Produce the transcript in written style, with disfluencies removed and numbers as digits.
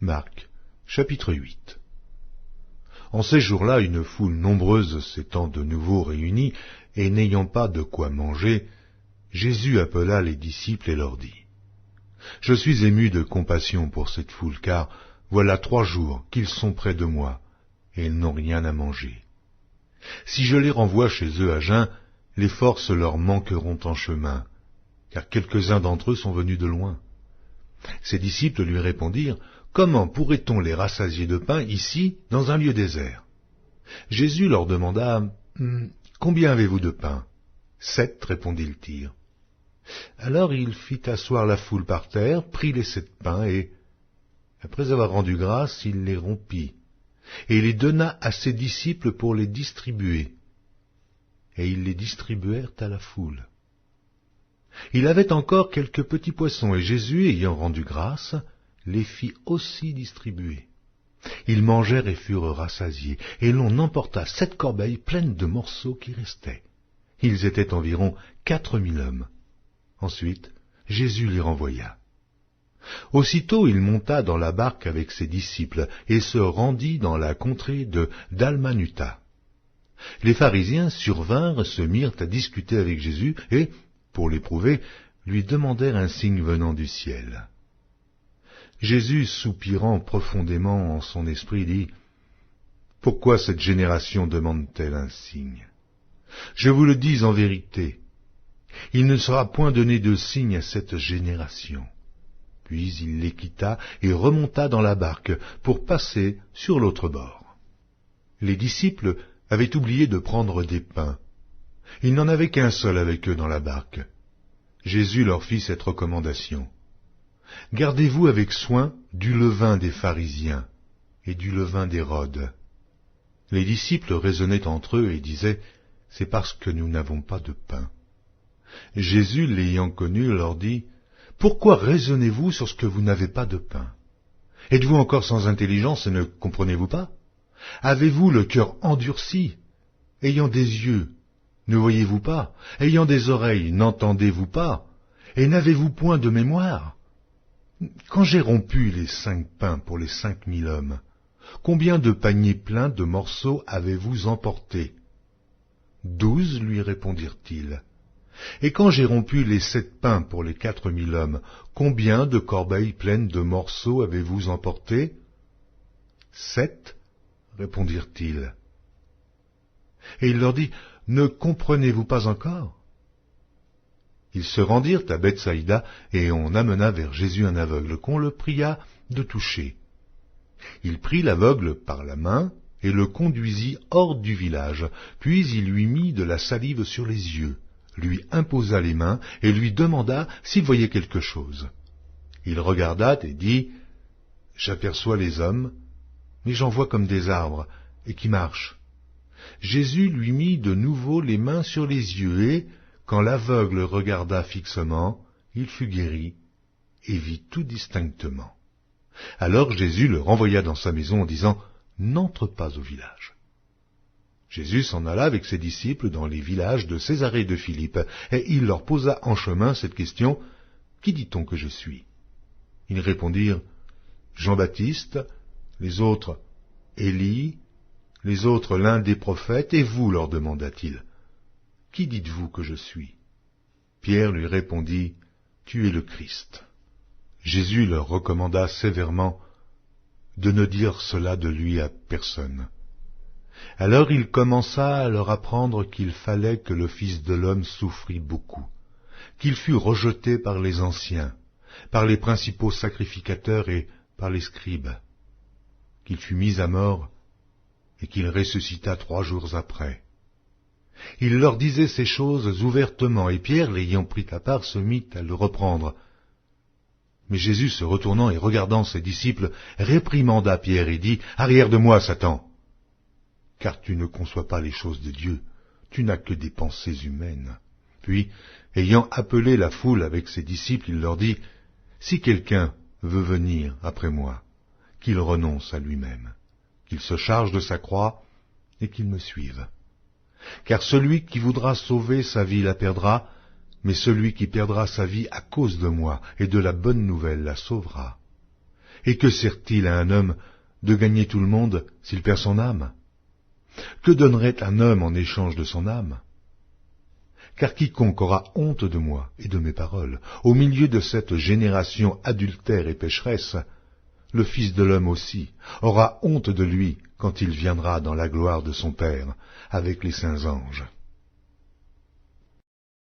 Marc, chapitre 8. En ces jours-là, une foule nombreuse s'étant de nouveau réunie, et n'ayant pas de quoi manger, Jésus appela les disciples et leur dit : « Je suis ému de compassion pour cette foule, car voilà 3 jours qu'ils sont près de moi, et ils n'ont rien à manger. Si je les renvoie chez eux à jeun, les forces leur manqueront en chemin, car quelques-uns d'entre eux sont venus de loin. » Ses disciples lui répondirent : « Comment pourrait-on les rassasier de pain ici, dans un lieu désert ?» Jésus leur demanda : « Combien avez-vous de pain ? » 7, répondit-il. Alors il fit asseoir la foule par terre, prit les 7 pains, et, après avoir rendu grâce, il les rompit, et les donna à ses disciples pour les distribuer. Et ils les distribuèrent à la foule. Il avait encore quelques petits poissons, et Jésus, ayant rendu grâce, les fit aussi distribuer. Ils mangèrent et furent rassasiés, et l'on emporta 7 corbeilles pleines de morceaux qui restaient. Ils étaient environ 4000 hommes. Ensuite, Jésus les renvoya. Aussitôt il monta dans la barque avec ses disciples, et se rendit dans la contrée de Dalmanuta. Les pharisiens survinrent, se mirent à discuter avec Jésus, et, pour l'éprouver, lui demandèrent un signe venant du ciel. Jésus, soupirant profondément en son esprit, dit : « Pourquoi cette génération demande-t-elle un signe ? Je vous le dis en vérité, il ne sera point donné de signe à cette génération. » Puis il les quitta et remonta dans la barque pour passer sur l'autre bord. Les disciples avaient oublié de prendre des pains. Il n'en avait qu'un seul avec eux dans la barque. Jésus leur fit cette recommandation : « Gardez-vous avec soin du levain des pharisiens et du levain d'Hérode. » Les disciples raisonnaient entre eux et disaient : « C'est parce que nous n'avons pas de pain. » Jésus, l'ayant connu, leur dit : « Pourquoi raisonnez-vous sur ce que vous n'avez pas de pain ? Êtes-vous encore sans intelligence et ne comprenez-vous pas ? Avez-vous le cœur endurci ? Ayant des yeux, ne voyez-vous pas ? Ayant des oreilles, n'entendez-vous pas ? Et n'avez-vous point de mémoire ? Quand j'ai rompu les 5 pains pour les 5000 hommes, combien de paniers pleins de morceaux avez-vous emportés ? 12, lui répondirent-ils. Et quand j'ai rompu les 7 pains pour les 4000 hommes, combien de corbeilles pleines de morceaux avez-vous emportés ? 7, répondirent-ils. Et il leur dit : Ne comprenez-vous pas encore ? Ils se rendirent à Bethsaïda, et on amena vers Jésus un aveugle, qu'on le pria de toucher. Il prit l'aveugle par la main, et le conduisit hors du village, puis il lui mit de la salive sur les yeux, lui imposa les mains, et lui demanda s'il voyait quelque chose. Il regarda et dit : « J'aperçois les hommes, mais j'en vois comme des arbres, et qui marchent. » Jésus lui mit de nouveau les mains sur les yeux, et, quand l'aveugle regarda fixement, il fut guéri, et vit tout distinctement. Alors Jésus le renvoya dans sa maison en disant : « N'entre pas au village. » Jésus s'en alla avec ses disciples dans les villages de Césarée et de Philippe, et il leur posa en chemin cette question : « Qui dit-on que je suis ?» Ils répondirent : « Jean-Baptiste, les autres Élie, les autres l'un des prophètes, et vous, leur demanda-t-il, qui dites-vous que je suis ? Pierre lui répondit : Tu es le Christ. Jésus leur recommanda sévèrement de ne dire cela de lui à personne. Alors il commença à leur apprendre qu'il fallait que le Fils de l'homme souffrit beaucoup, qu'il fût rejeté par les anciens, par les principaux sacrificateurs et par les scribes, qu'il fût mis à mort et qu'il ressuscita 3 jours après. Il leur disait ces choses ouvertement, et Pierre, l'ayant pris à part, se mit à le reprendre. Mais Jésus, se retournant et regardant ses disciples, réprimanda Pierre et dit : « Arrière de moi, Satan ! Car tu ne conçois pas les choses de Dieu, tu n'as que des pensées humaines. » Puis, ayant appelé la foule avec ses disciples, il leur dit : « Si quelqu'un veut venir après moi, qu'il renonce à lui-même, qu'il se charge de sa croix et qu'il me suive. Car celui qui voudra sauver sa vie la perdra, mais celui qui perdra sa vie à cause de moi et de la bonne nouvelle la sauvera. Et que sert-il à un homme de gagner tout le monde s'il perd son âme? Que donnerait un homme en échange de son âme? Car quiconque aura honte de moi et de mes paroles, au milieu de cette génération adultère et pécheresse, le Fils de l'homme aussi aura honte de lui quand il viendra dans la gloire de son Père avec les saints anges.